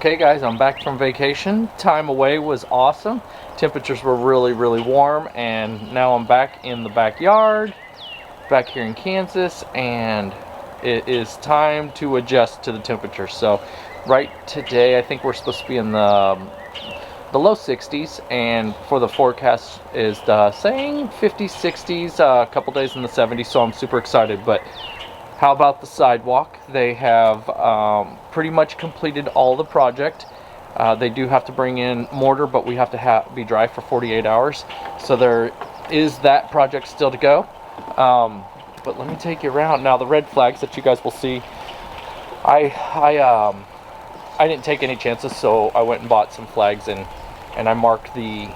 Okay guys, I'm back from vacation. Time away was awesome. Temperatures were really warm, and now I'm back in the backyard, back here in Kansas, and it is time to adjust to the temperature. So right today I think we're supposed to be in the low 60s, and for the forecast is saying 50s, 60s, a couple days in the 70s, so I'm super excited. But how about the sidewalk? They have pretty much completed all the project. They do have to bring in mortar, but we have to be dry for 48 hours. So there is that project still to go. But let me take you around. Now the red flags that you guys will see, I didn't take any chances, so I went and bought some flags, and I marked the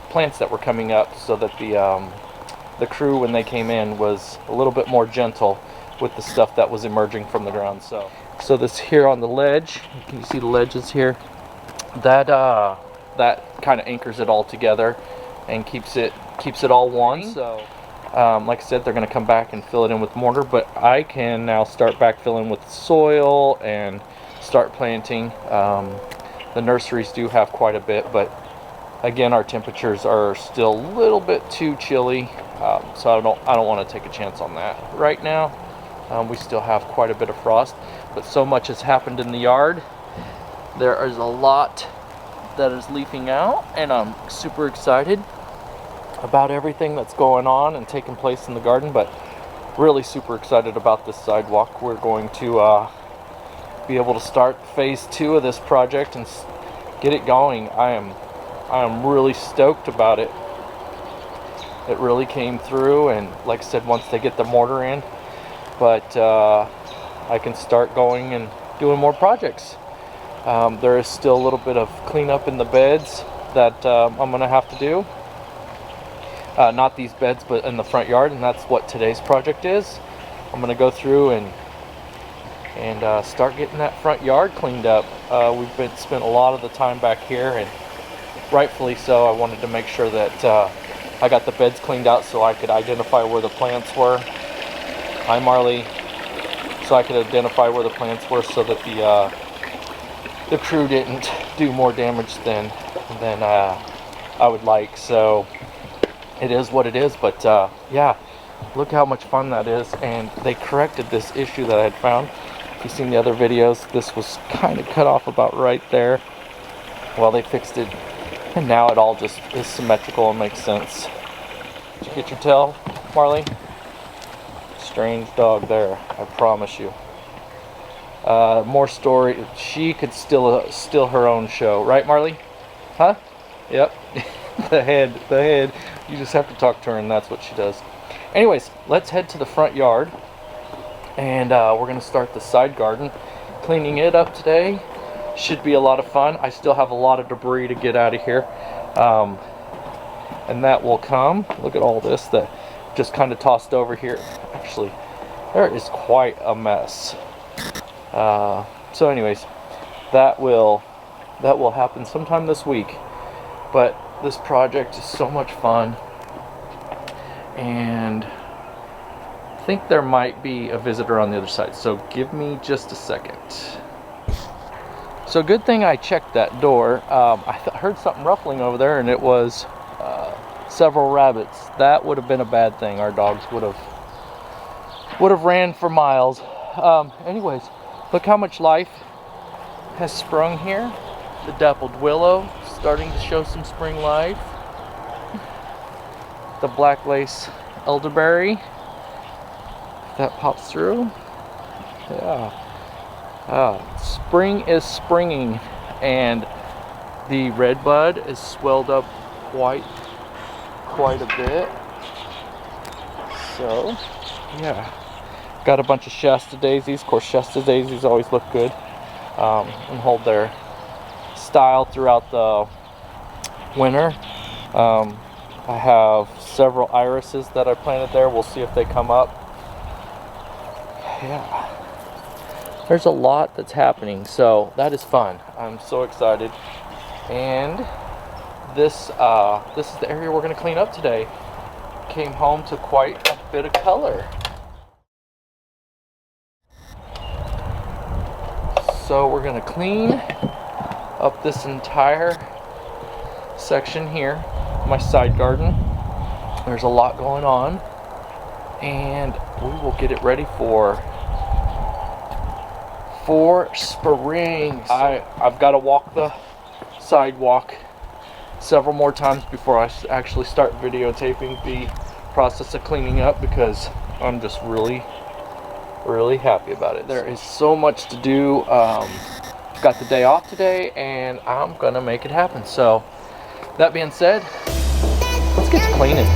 plants that were coming up so that the crew, when they came in, was a little bit more gentle with the stuff that was emerging from the ground. So this here on the ledge, can you see the ledges here? That kind of anchors it all together and keeps it all one. So like I said, they're going to come back and fill it in with mortar, but I can now start backfilling with soil and start planting. The nurseries do have quite a bit, but again, our temperatures are still a little bit too chilly, so I don't want to take a chance on that right now. We still have quite a bit of frost, but so much has happened in the yard. There is a lot that is leafing out, and I'm super excited about everything that's going on and taking place in the garden, but really super excited about this sidewalk. We're going to be able to start phase 2 of this project and get it going. I am really stoked about it. It really came through, and like I said, once they get the mortar in, but I can start going and doing more projects. There is still a little bit of cleanup in the beds that I'm gonna have to do. Not these beds, but in the front yard, and that's what today's project is. I'm gonna go through and start getting that front yard cleaned up. We've spent a lot of the time back here, and rightfully so. I wanted to make sure that I got the beds cleaned out so I could identify where the plants were. Hi Marley. So I could identify where the plants were so that the crew didn't do more damage than I would like. So it is what it is, but yeah, look how much fun that is. And they corrected this issue that I had found. If you've seen the other videos, this was kind of cut off about right there. Well, they fixed it, and now it all just is symmetrical and makes sense. Did you get your tail, Marley? Strange dog there, I promise you. More story. She could still her own show, right, Marley? Huh? Yep. the head. You just have to talk to her, and that's what she does. Anyways, let's head to the front yard, and we're gonna start the side garden. Cleaning it up today should be a lot of fun. I still have a lot of debris to get out of here, and that will come. Look at all this that just kind of tossed over here. Actually, there is quite a mess. So anyways, that will happen sometime this week. But this project is so much fun, and I think there might be a visitor on the other side, so give me just a second. So good thing I checked that door. I heard something ruffling over there, and it was several rabbits. That would have been a bad thing. Our dogs would have ran for miles. Anyways, look how much life has sprung here. The dappled willow starting to show some spring life. The black lace elderberry, if that pops through. Yeah. Spring is springing, and the red bud is swelled up quite a bit. So yeah, got a bunch of Shasta daisies. Of course, Shasta daisies always look good and hold their style throughout the winter. I have several irises that I planted there. We'll see if they come up. Yeah, there's a lot that's happening, so that is fun. I'm so excited. And this is the area we're going to clean up today. Came home to quite a bit of color. So we're going to clean up this entire section here, my side garden. There's a lot going on, and we will get it ready for spring. I've got to walk the sidewalk several more times before I actually start videotaping the process of cleaning up, because I'm just really happy about it. There is so much to do. Got the day off today, and I'm gonna make it happen. So that being said, let's get to cleaning.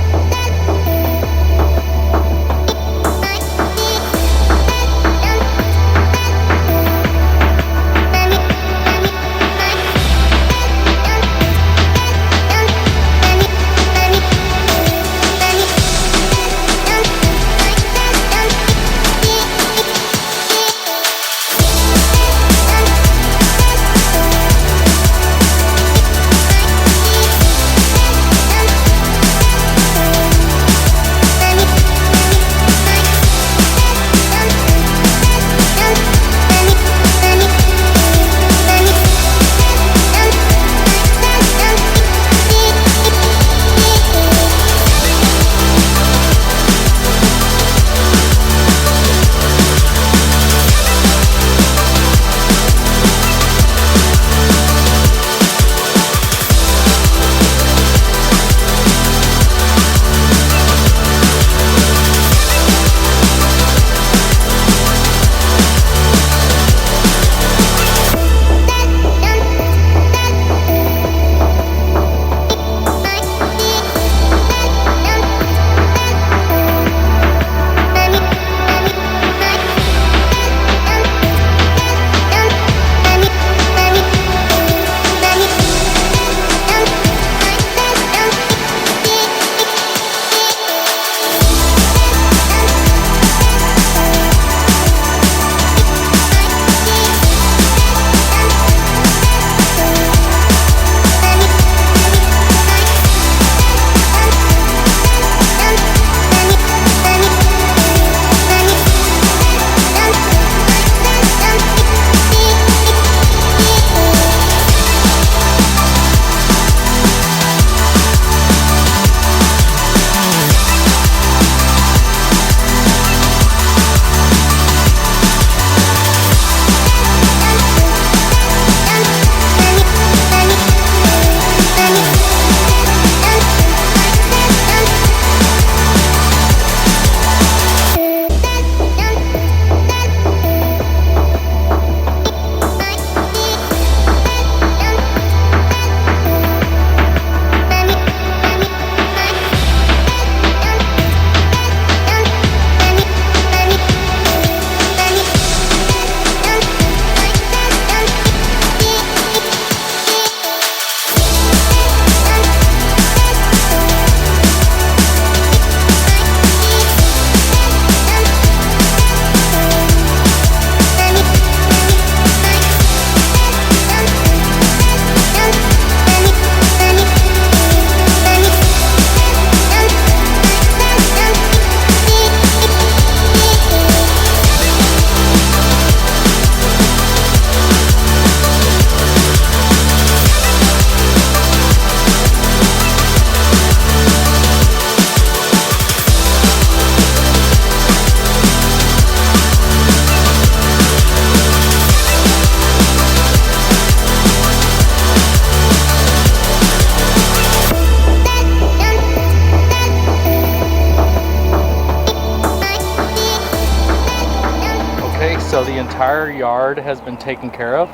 So the entire yard has been taken care of.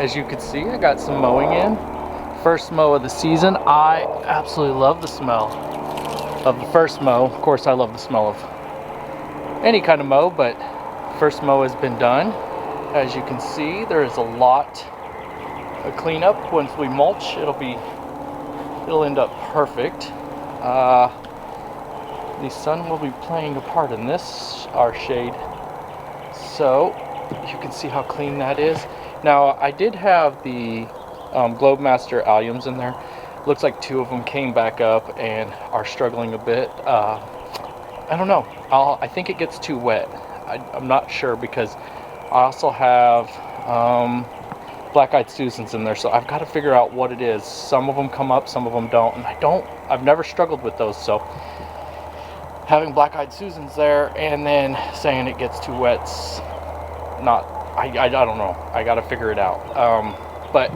As you can see, I got some mowing in. First mow of the season. I absolutely love the smell of the first mow. Of course, I love the smell of any kind of mow, but first mow has been done. As you can see, there is a lot of cleanup. Once we mulch, it'll end up perfect. The sun will be playing a part in this, our shade. So you can see how clean that is. Now I did have the Globemaster alliums in there. Looks like 2 of them came back up and are struggling a bit. I don't know. I think it gets too wet. I'm not sure, because I also have black-eyed Susans in there, so I've got to figure out what it is. Some of them come up, some of them don't, and I've never struggled with those, so having black-eyed Susans there and then saying it gets too wet's not, I don't know. I got to figure it out. But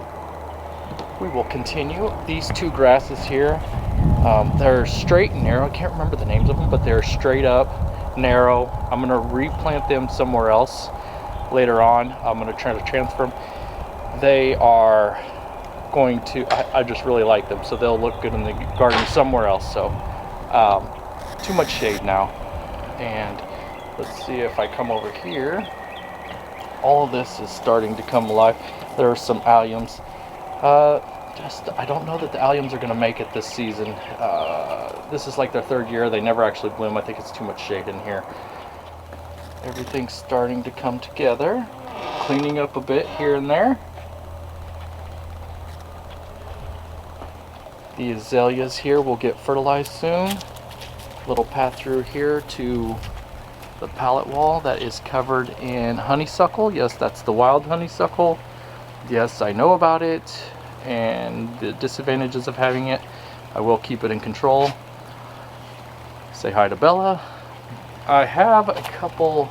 we will continue. These two grasses here, they're straight and narrow. I can't remember the names of them, but they're straight up, narrow. I'm going to replant them somewhere else later on. I'm going to try to transfer them. They are going to, I just really like them, so they'll look good in the garden somewhere else. So too much shade now. And let's see if I come over here. All of this is starting to come alive. There are some alliums. I don't know that the alliums are going to make it this season. This is like their third year. They never actually bloom. I think it's too much shade in here. Everything's starting to come together. Cleaning up a bit here and there. The azaleas here will get fertilized soon. Little path through here to the pallet wall that is covered in honeysuckle. Yes, that's the wild honeysuckle. Yes, I know about it and the disadvantages of having it. I will keep it in control. Say hi to Bella. I have a couple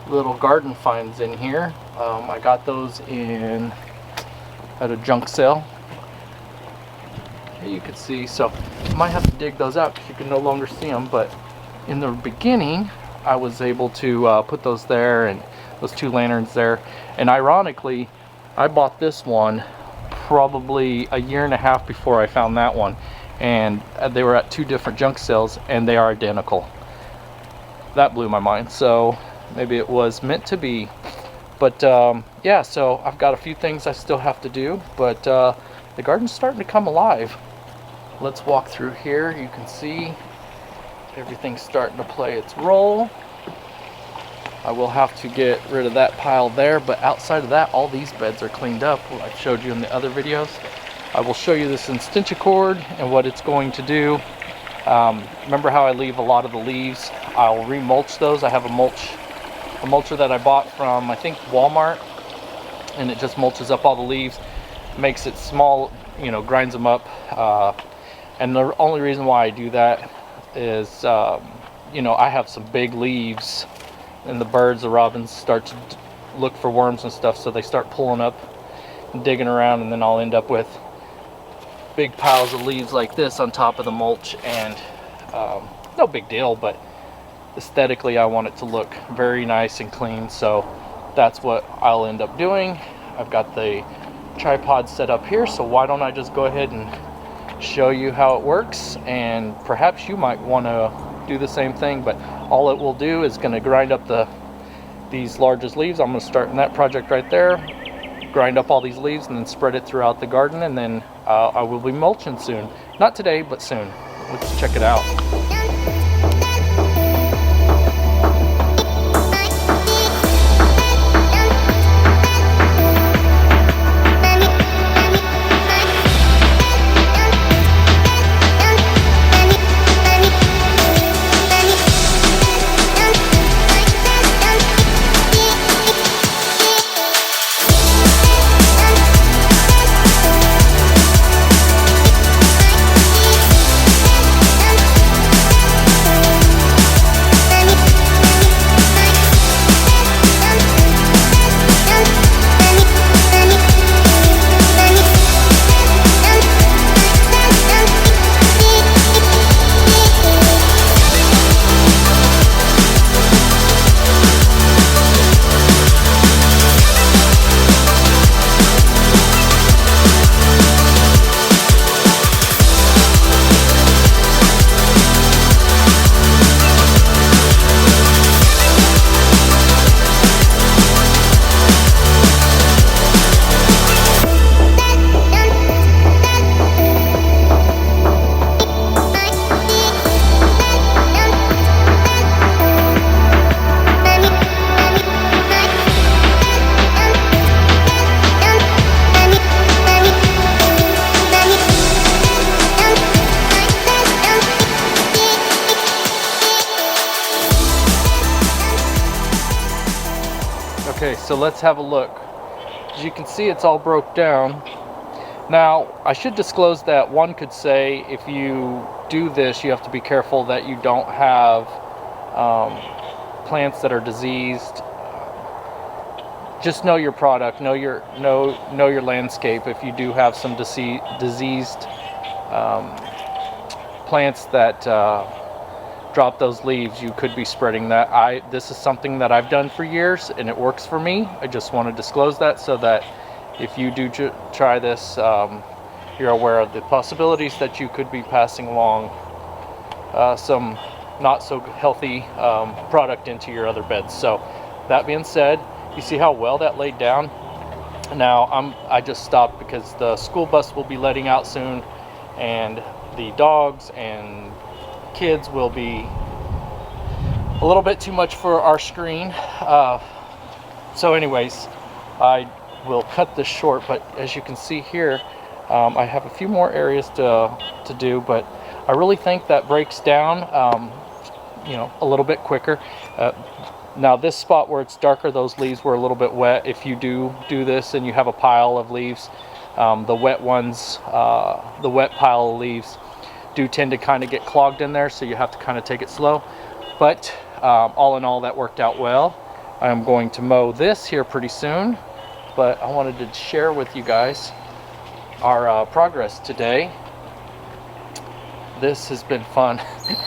little garden finds in here. I got those at a junk sale. Here you can see, so I might have to dig those out because you can no longer see them, but in the beginning I was able to put those there, and those two lanterns there. And ironically, I bought this one probably a year and a half before I found that one, and they were at two different junk sales and they are identical. That blew my mind, so maybe it was meant to be. But yeah, so I've got a few things I still have to do, but the garden's starting to come alive. Let's walk through here. You can see everything's starting to play its role. I will have to get rid of that pile there, but outside of that, all these beds are cleaned up. I've showed you in the other videos. I will show you this extensicord and what it's going to do. Remember how I leave a lot of the leaves? I'll remulch those. I have a mulcher that I bought from, I think, Walmart, and it just mulches up all the leaves, makes it small, you know, grinds them up. And the only reason why I do that is, you know, I have some big leaves, and the birds, the robins, start to look for worms and stuff, so they start pulling up and digging around, and then I'll end up with big piles of leaves like this on top of the mulch. And no big deal, but aesthetically I want it to look very nice and clean, so that's what I'll end up doing. I've got the tripod set up here, so why don't I just go ahead and show you how it works, and perhaps you might want to do the same thing. But all it will do is going to grind up these largest leaves. I'm going to start in that project right there, grind up all these leaves, and then spread it throughout the garden, and then I will be mulching soon. Not today, but soon. Let's check it out. Okay, so let's have a look. As you can see, it's all broke down. Now, I should disclose that one could say if you do this, you have to be careful that you don't have plants that are diseased. Just know your product, know your landscape. If you do have some diseased plants that drop those leaves, you could be spreading that. This is something that I've done for years and it works for me. I just want to disclose that so that if you do try this, you're aware of the possibilities that you could be passing along some not so healthy product into your other beds. So that being said, you see how well that laid down? Now I just stopped because the school bus will be letting out soon, and the dogs and kids will be a little bit too much for our screen. So anyways, I will cut this short, but as you can see here, I have a few more areas to do, but I really think that breaks down a little bit quicker. Now this spot where it's darker, those leaves were a little bit wet. If you do this and you have a pile of leaves, the wet pile of leaves do tend to kind of get clogged in there, so you have to kind of take it slow. But all in all, that worked out well. I'm going to mow this here pretty soon, but I wanted to share with you guys our progress today. This has been fun,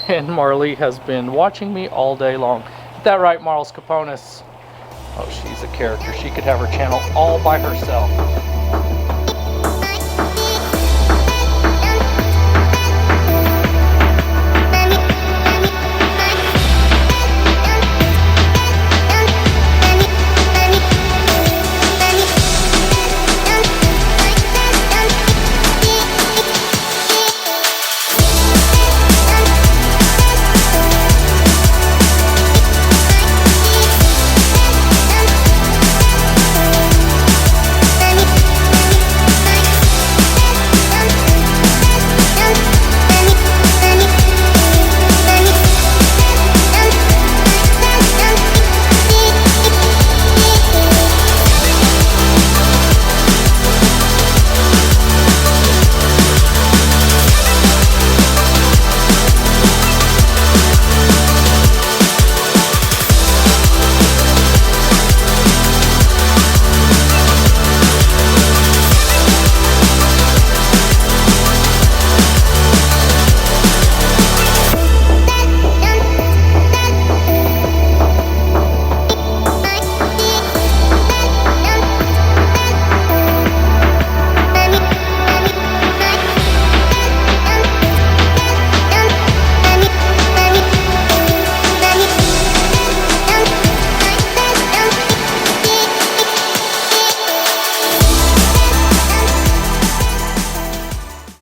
and Marley has been watching me all day long. Is that right, Marls Caponis? Oh, she's a character. She could have her channel all by herself.